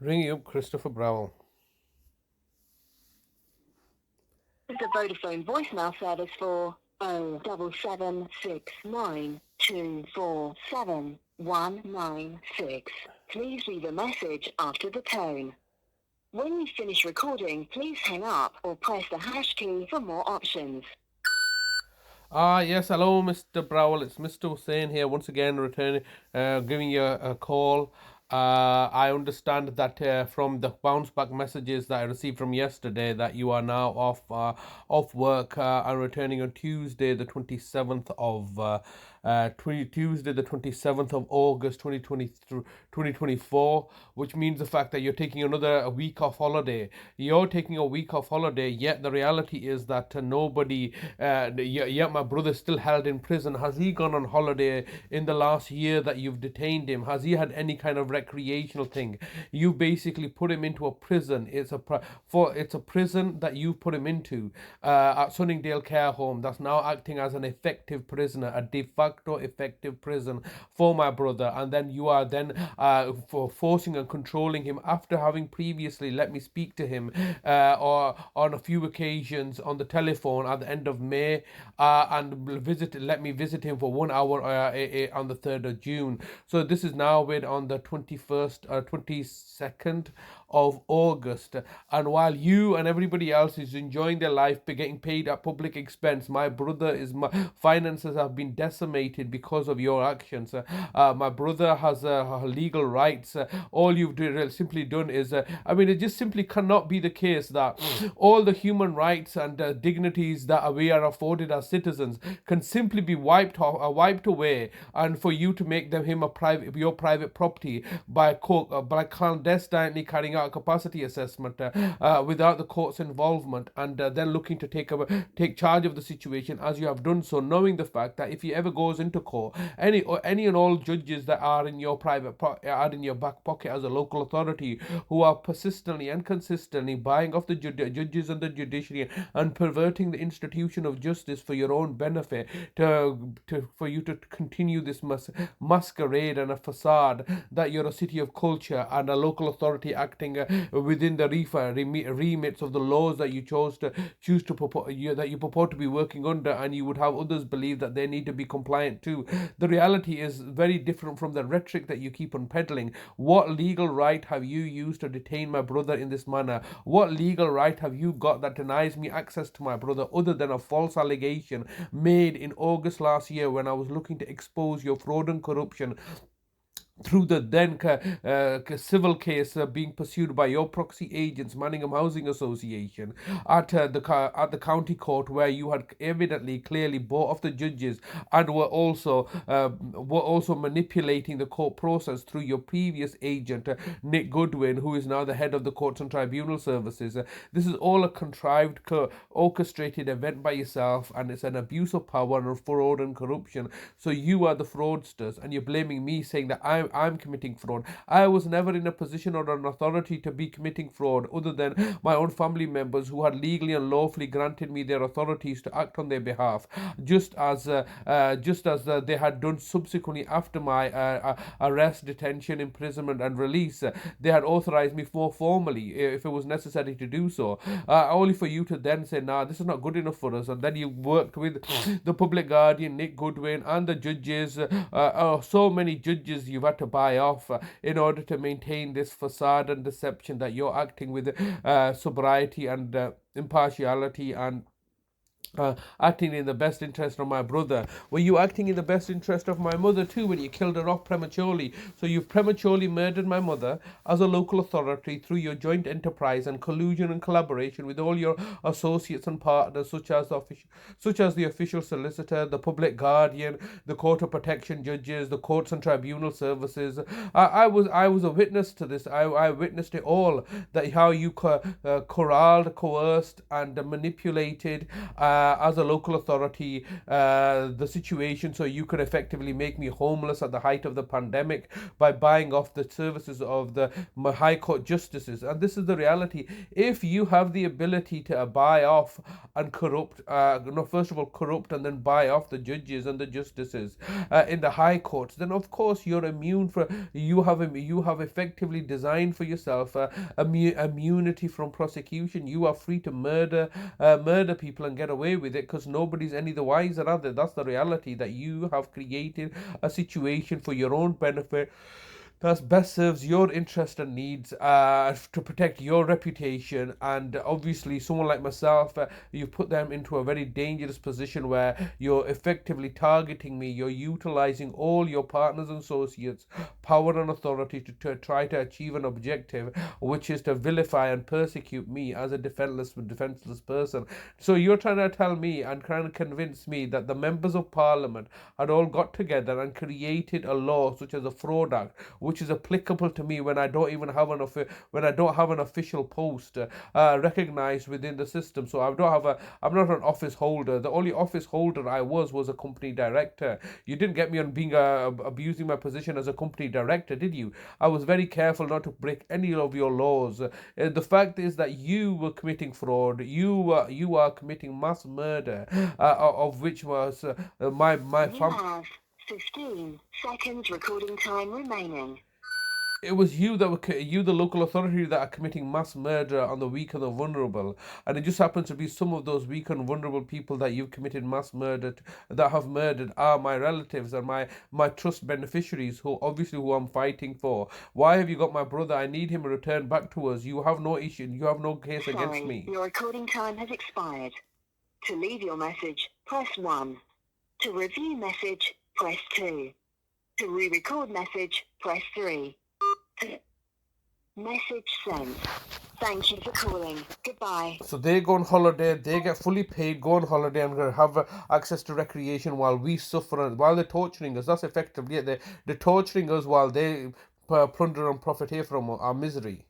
Ringing up Christopher Browell. The Vodafone voicemail service for 07769247196. Please leave a message after the tone. When you finish recording, please hang up or press the hash key for more options. Yes, hello, Mr. Browell. It's Mr. Hussain here once again, returning, giving you a call. I understand that from the bounce back messages that I received from yesterday that you are now off work and returning on Tuesday, the 27th of Tuesday, the 27th of August, 2024, which means the fact that you're taking another week off holiday. You're taking a week off holiday, yet the reality is that nobody, yet my brother still held in prison. Has he gone on holiday in the last year that you've detained him? Has he had any kind of recreational thing? You basically put him into a prison. It's a prison that you've put him into at Sunningdale Care Home. That's now acting as an effective prisoner, a de facto effective prison for my brother. And then you are then for forcing and controlling him after having previously let me speak to him or on a few occasions on the telephone at the end of May and let me visit him for 1 hour on the 3rd of June. So this is now with on the 21st, 22nd of August. And while you and everybody else is enjoying their life, getting paid at public expense, my brother is my finances have been decimated because of your actions. My brother has legal rights. All you've simply done is, it just simply cannot be the case that all the human rights and dignities that we are afforded as citizens can simply be wiped away, and for you to make them your private property by clandestinely carrying out a capacity assessment without the court's involvement, and then looking to take charge of the situation as you have done so, knowing the fact that if he ever goes into court, any and all judges that are in your are in your back pocket as a local authority, who are persistently and consistently buying off the judges and the judiciary and perverting the institution of justice for your own benefit, for you to continue this masquerade and a facade that you're a city of culture and a local authority acting within the remits of the laws that you choose to that you purport to be working under, and you would have others believe that they need to be compliant too. The reality is very different from the rhetoric that you keep on peddling. What legal right have you used to detain my brother in this manner? What legal right have you got that denies me access to my brother other than a false allegation made in August last year when I was looking to expose your fraud and corruption through the then civil case being pursued by your proxy agents, Manningham Housing Association, at the county court, where you had evidently clearly bought off the judges and were also manipulating the court process through your previous agent, Nick Goodwin, who is now the head of the Courts and Tribunal Services. This is all a contrived, orchestrated event by yourself, and it's an abuse of power and fraud and corruption. So you are the fraudsters, and you're blaming me, saying that I'm committing fraud. I was never in a position or an authority to be committing fraud other than my own family members who had legally and lawfully granted me their authorities to act on their behalf, just as they had done subsequently after my arrest, detention, imprisonment and release. They had authorized me more formally if it was necessary to do so, only for you to then say, nah, this is not good enough for us. And then you worked with the public guardian, Nick Goodwin, and the judges, so many judges you've had to buy off in order to maintain this facade and deception that you're acting with sobriety and impartiality and acting in the best interest of my brother. Were you acting in the best interest of my mother too when you killed her off prematurely? So you've prematurely murdered my mother as a local authority through your joint enterprise and collusion and collaboration with all your associates and partners, such as the official solicitor, the public guardian, the court of protection judges, the courts and tribunal services. I was a witness to this. I witnessed it all. That how you corralled, coerced, and manipulated as a local authority the situation so you could effectively make me homeless at the height of the pandemic by buying off the services of the High Court justices. And this is the reality. If you have the ability to buy off and corrupt, no, first of all, corrupt and then buy off the judges and the justices in the High Courts, then of course you're immune for you have effectively designed for yourself immunity from prosecution. You are free to murder people and get away with it because nobody's any the wiser, are they? That's the reality, that you have created a situation for your own benefit that best serves your interest and needs to protect your reputation. And obviously someone like myself, you put them into a very dangerous position where you're effectively targeting me. You're utilizing all your partners and associates power and authority to try to achieve an objective, which is to vilify and persecute me as a defenseless person. So you're trying to tell me and trying to convince me that the members of parliament had all got together and created a law such as a fraud act, which is applicable to me when I don't even have an official post recognized within the system. So I'm not an office holder. The only office holder I was a company director. You didn't get me on being abusing my position as a company director, did you? I was very careful not to break any of your laws. The fact is that you were committing fraud. You are committing mass murder, of which was my You have 15 seconds recording time remaining. It was you that the local authority, that are committing mass murder on the weak and the vulnerable, and it just happens to be some of those weak and vulnerable people that you've committed mass murder that have murdered are my relatives and my trust beneficiaries, who I'm fighting for. Why have you got my brother? I need him returned back to us. You have no issue. You have no case against me. Your recording time has expired. To leave your message, press 1. To review message, press 2. To re-record message, press 3. Message sent. Thank you for calling. Goodbye. So they go on holiday, they get fully paid, go on holiday, and have access to recreation while we suffer, and while they're torturing us. That's effectively it. They're torturing us while they plunder and profit here from our misery.